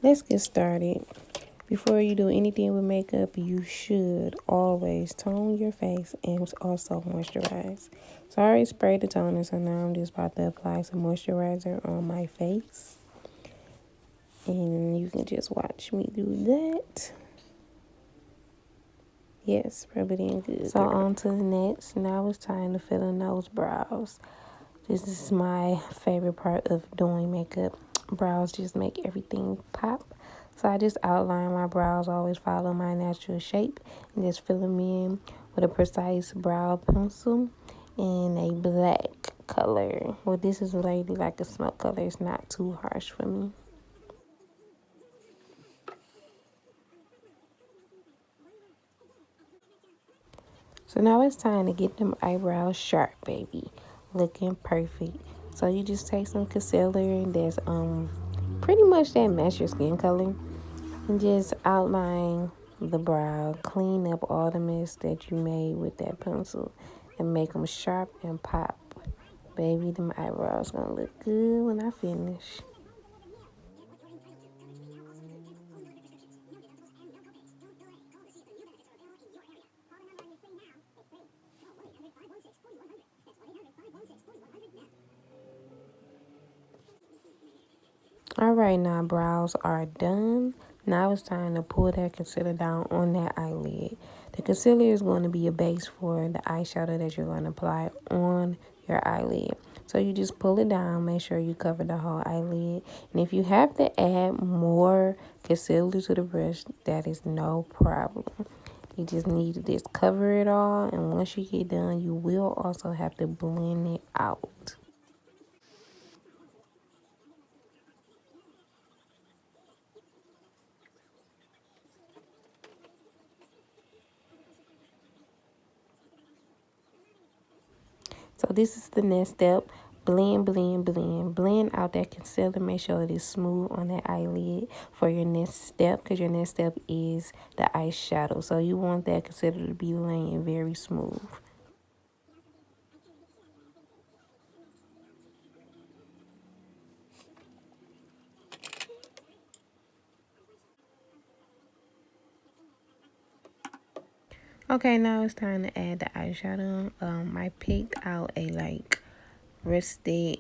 Let's get started. Before you do anything with makeup, you should always tone your face and also moisturize. So I already sprayed the toner, so now I'm just about to apply some moisturizer on my face. And you can just watch me do that. Yes, rub it in good. So on to the next. Now it's time to fill in those brows. This is my favorite part of doing makeup. Brows just make everything pop. So I just outline my brows, always follow my natural shape, and just fill them in with a precise brow pencil in a black color. Well, this is really like a smoke color. It's not too harsh for me. So now it's time to get them eyebrows sharp, baby. Looking perfect. So you just take some concealer that's pretty much that match your skin color, and just outline the brow. Clean up all the mess that you made with that pencil and make them sharp and pop. Baby, them eyebrows gonna look good when I finish. Alright, now brows are done. Now it's time to pull that concealer down on that eyelid. The concealer is going to be a base for the eyeshadow that you're going to apply on your eyelid. So you just pull it down, make sure you cover the whole eyelid. And if you have to add more concealer to the brush, that is no problem. You just need to just cover it all, and once you get done, you will also have to blend it out. So this is the next step. Blend, blend, blend. Blend out that concealer. Make sure it is smooth on that eyelid for your next step, because your next step is the eyeshadow. So you want that concealer to be laying very smooth. Okay, now it's time to add the eyeshadow. I picked out a rusted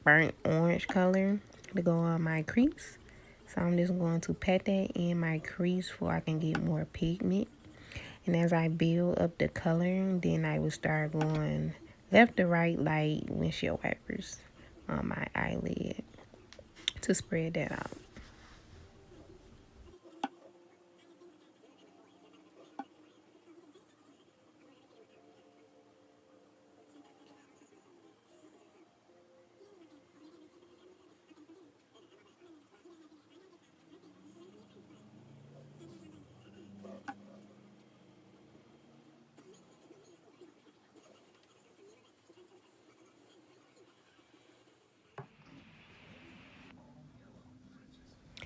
burnt orange color to go on my crease. So I'm just going to pat that in my crease so I can get more pigment. And as I build up the color, then I will start going left to right like windshield wipers on my eyelid to spread that out.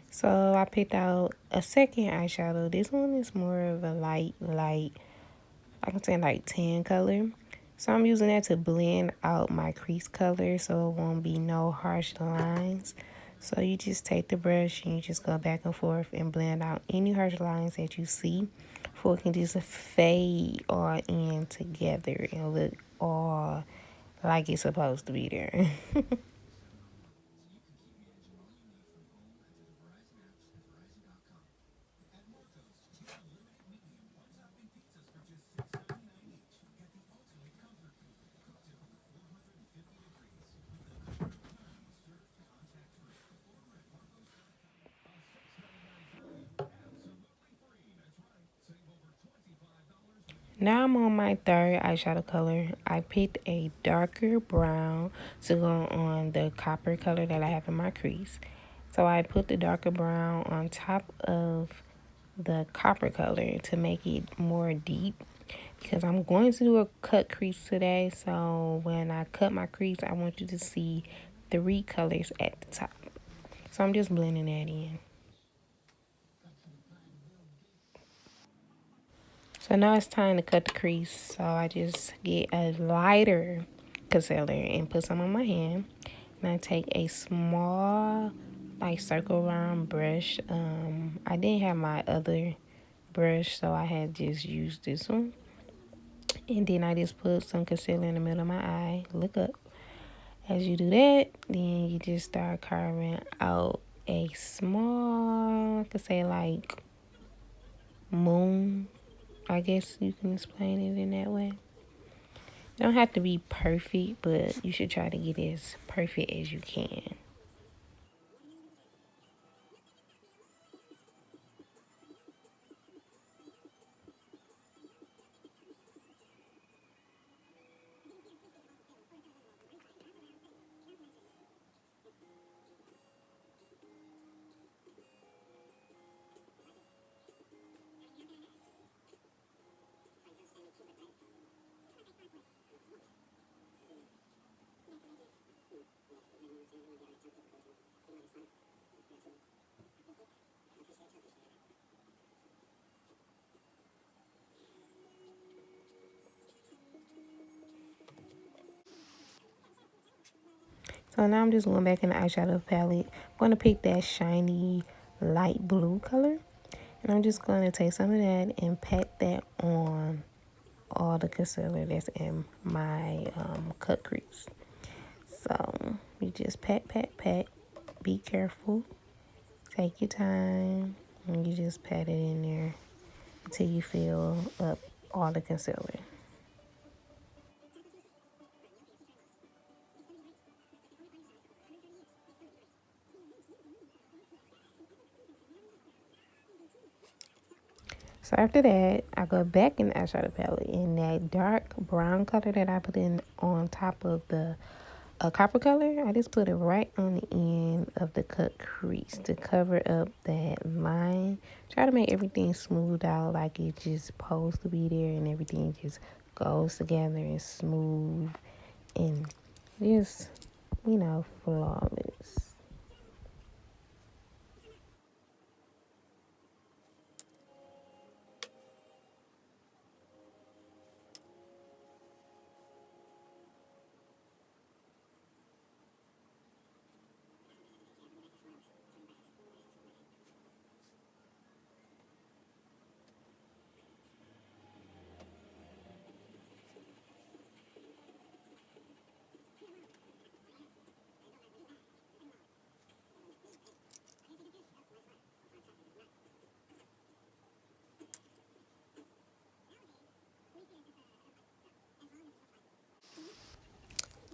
So I picked out a second eyeshadow. This one is more of a light, I can say like tan color. So I'm using that to blend out my crease color so it won't be no harsh lines. So you just take the brush and you just go back and forth and blend out any harsh lines that you see, for it can just fade all in together and look all like it's supposed to be there. Now I'm on my third eyeshadow color. I picked a darker brown to go on the copper color that I have in my crease. So I put the darker brown on top of the copper color to make it more deep, because I'm going to do a cut crease today. So when I cut my crease, I want you to see 3 colors at the top. So I'm just blending that in. So now it's time to cut the crease. So I just get a lighter concealer and put some on my hand. And I take a small like circle round brush. I didn't have my other brush, so I had just used this one. And then I just put some concealer in the middle of my eye. Look up. As you do that, then you just start carving out a small, I could say like moon. I guess you can explain it in that way. It don't have to be perfect, but you should try to get as perfect as you can. So now I'm just going back in the eyeshadow palette. I'm going to pick that shiny light blue color. And I'm just going to take some of that and pat that on all the concealer that's in my cut crease. So you just pat, pat, pat. Be careful. Take your time. And you just pat it in there until you fill up all the concealer. So after that, I go back in the eyeshadow palette in that dark brown color that I put in on top of the copper color. I just put it right on the end of the cut crease to cover up that line. Try to make everything smooth out like it's just supposed to be there, and everything just goes together and smooth and just, flawless.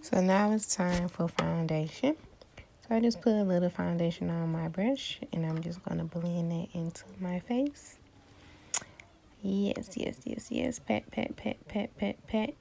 So now it's time for foundation. So I just put a little foundation on my brush and I'm just going to blend that into my face. Yes, yes, yes, yes. Pat, pat, pat, pat, pat, pat.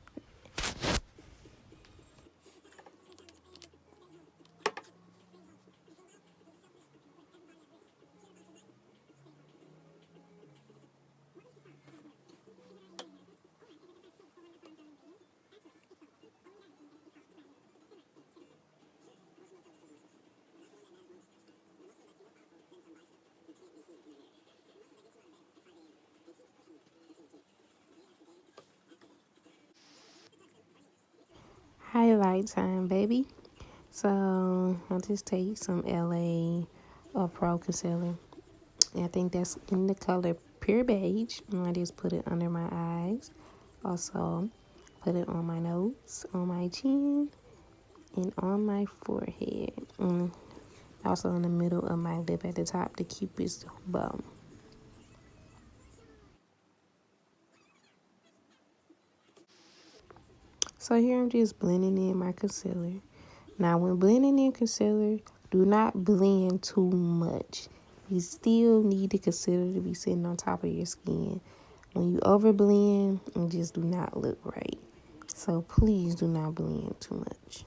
Highlight time, baby. So I'll just take some LA Pro Concealer. I think that's in the color Pure Beige. And I just put it under my eyes. Also, put it on my nose, on my chin, and on my forehead. And also in the middle of my lip at the top to keep its bum. So here I'm just blending in my concealer. Now when blending in concealer, do not blend too much. You still need the concealer to be sitting on top of your skin. When you over blend, it just do not look right. So please do not blend too much.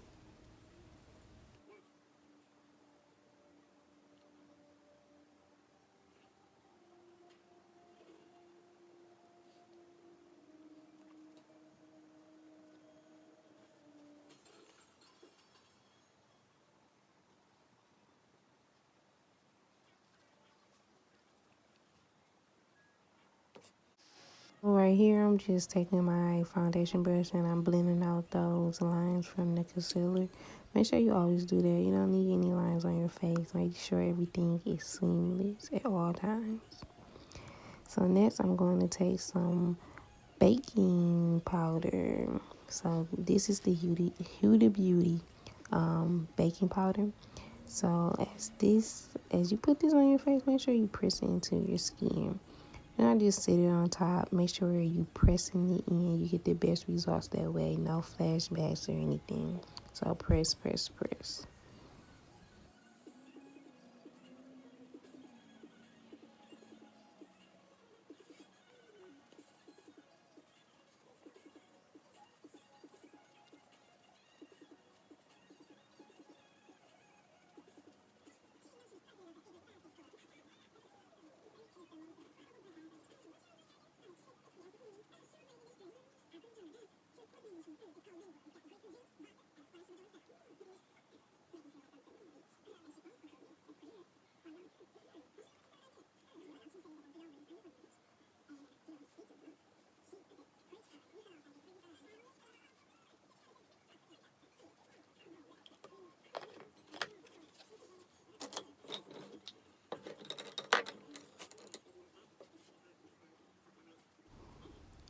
Right here, I'm just taking my foundation brush and I'm blending out those lines from the concealer. Make sure you always do that. You don't need any lines on your face, make sure everything is seamless at all times. So next I'm going to take some baking powder. So this is the Huda Beauty baking powder. So as you put this on your face, make sure you press it into your skin. And I just sit it on top. Make sure you pressing it in. You get the best results that way. No flashbacks or anything. So press, press, press.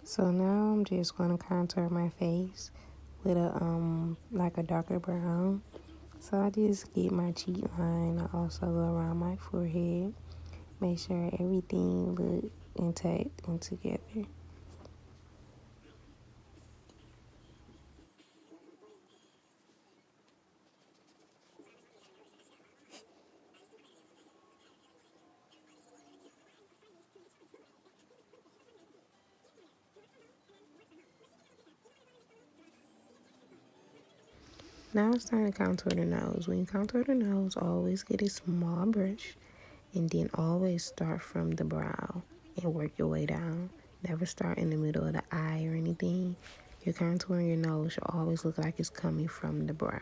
So now I'm just gonna contour my face with a like a darker brown. So I just get my cheek line. I also go around my forehead. Make sure everything look intact and together. Now it's time to contour the nose. When you contour the nose, always get a small brush and then always start from the brow and work your way down. Never start in the middle of the eye or anything. Your contouring your nose should always look like it's coming from the brow.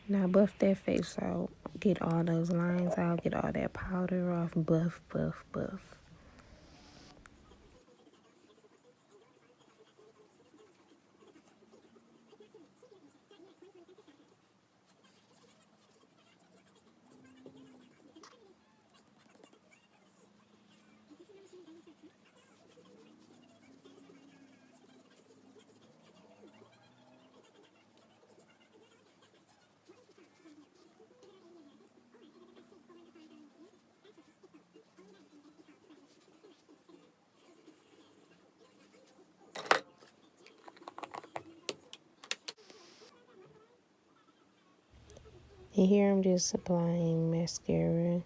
Now buff that face out. Get all those lines out. Get all that powder off. Buff, buff, buff. And here I'm just applying mascara.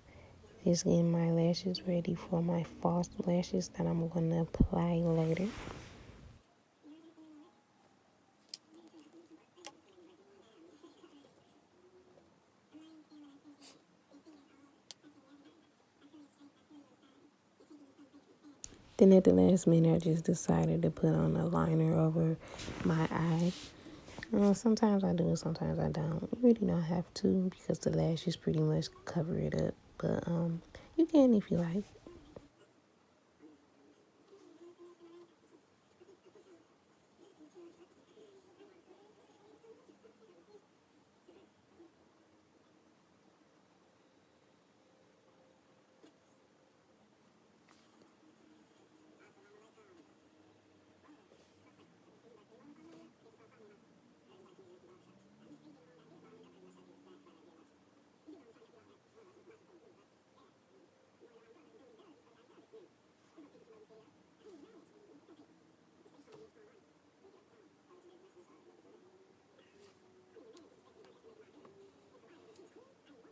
Just getting my lashes ready for my false lashes that I'm going to apply later. Then at the last minute, I just decided to put on a liner over my eye. Sometimes I do, sometimes I don't. You really don't have to because the lashes pretty much cover it up. But you can if you like.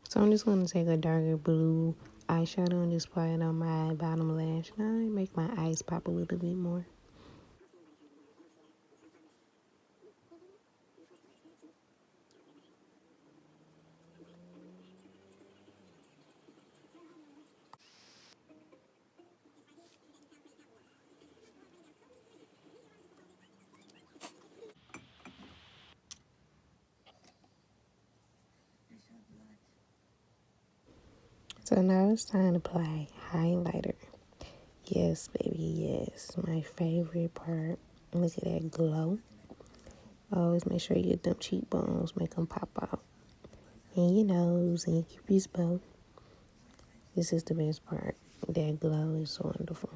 So I'm just going to take a darker blue eyeshadow and just apply it on my bottom lash line. Make my eyes pop a little bit more. So now it's time to apply highlighter. Yes, baby, yes. My favorite part. Look at that glow. Always make sure you get them cheekbones, make them pop out. And your nose and your cupid's bow. This is the best part. That glow is so wonderful.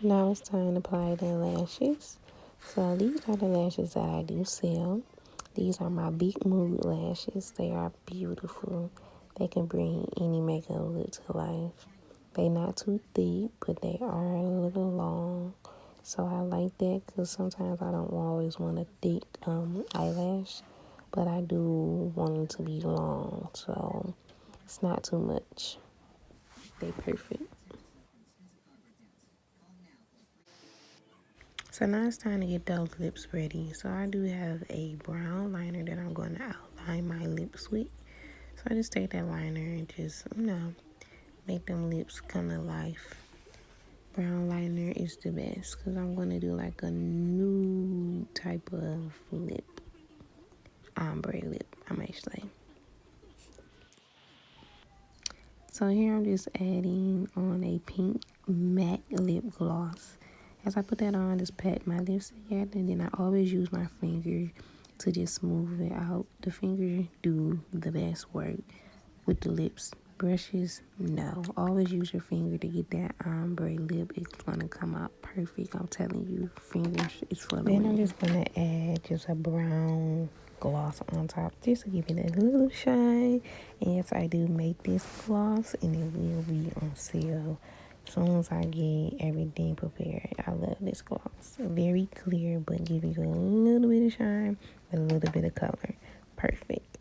Now it's time to apply the lashes. So these are the lashes that I do sell. These are my big mood lashes. They are beautiful. They can bring any makeup look to life. They not too thick, but they are a little long. So I like that because sometimes I don't always want a thick eyelash, but I do want them to be long. So it's not too much. They perfect. So now it's time to get those lips ready. So I do have a brown liner that I'm going to outline my lips with. So I just take that liner and just, make them lips come to life. Brown liner is the best because I'm going to do like a nude type of lip. Ombre lip, I might say. So here I'm just adding on a pink matte lip gloss. As I put that on, just pat my lips together, and then I always use my finger to just smooth it out. The finger do the best work with the lips. Brushes, no. Always use your finger to get that ombre lip. It's gonna come out perfect. I'm telling you, fingers is for the win. Then I'm just gonna add just a brown gloss on top just to give it a little shine. And yes, I do make this gloss, and it will be on sale as soon as I get everything prepared. I love this gloss. Very clear, but give you a little bit of shine, a little bit of color. Perfect.